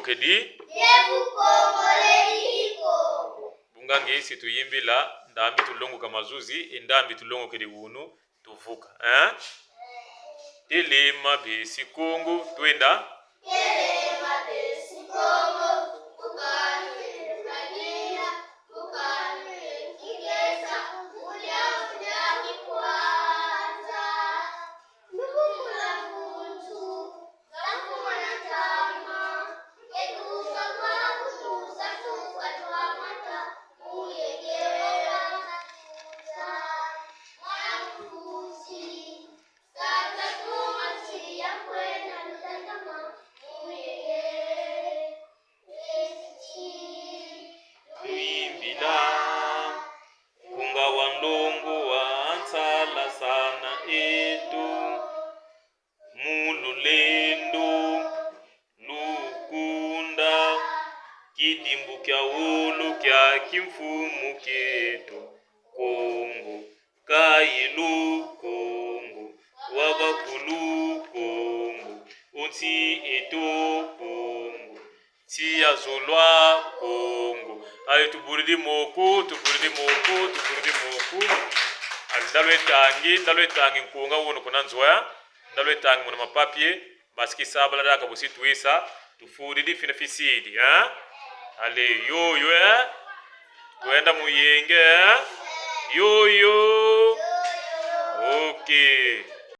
tulongo kedi bungangi isi tuyimbila ndambi tulongo kamazuzi indambi tulongo kedi wunu tuvuka telema besi Kongo twenda telema besi Kongo ukanu kadira ukanu kigesa ulia kwanza nukula mtu gafuma na tama eduka kwa kutusa tuka tuamata uyegera kunga wandongo wansala sana etu mululendo lukunda kidimbu kya ulu kya kimfumu ketu Kongo kayilu Kongo wabakulu Kongo uti eto Kongo ti azolwa Kongo ayo tuburidi moku ndalo etangi nkunga wono kuna nzoya ndalo etangi muna mapapie baski sabala daka bosi tuisa tufuridi fina fisidi ale yoyo tuenda muyenge yoyo okay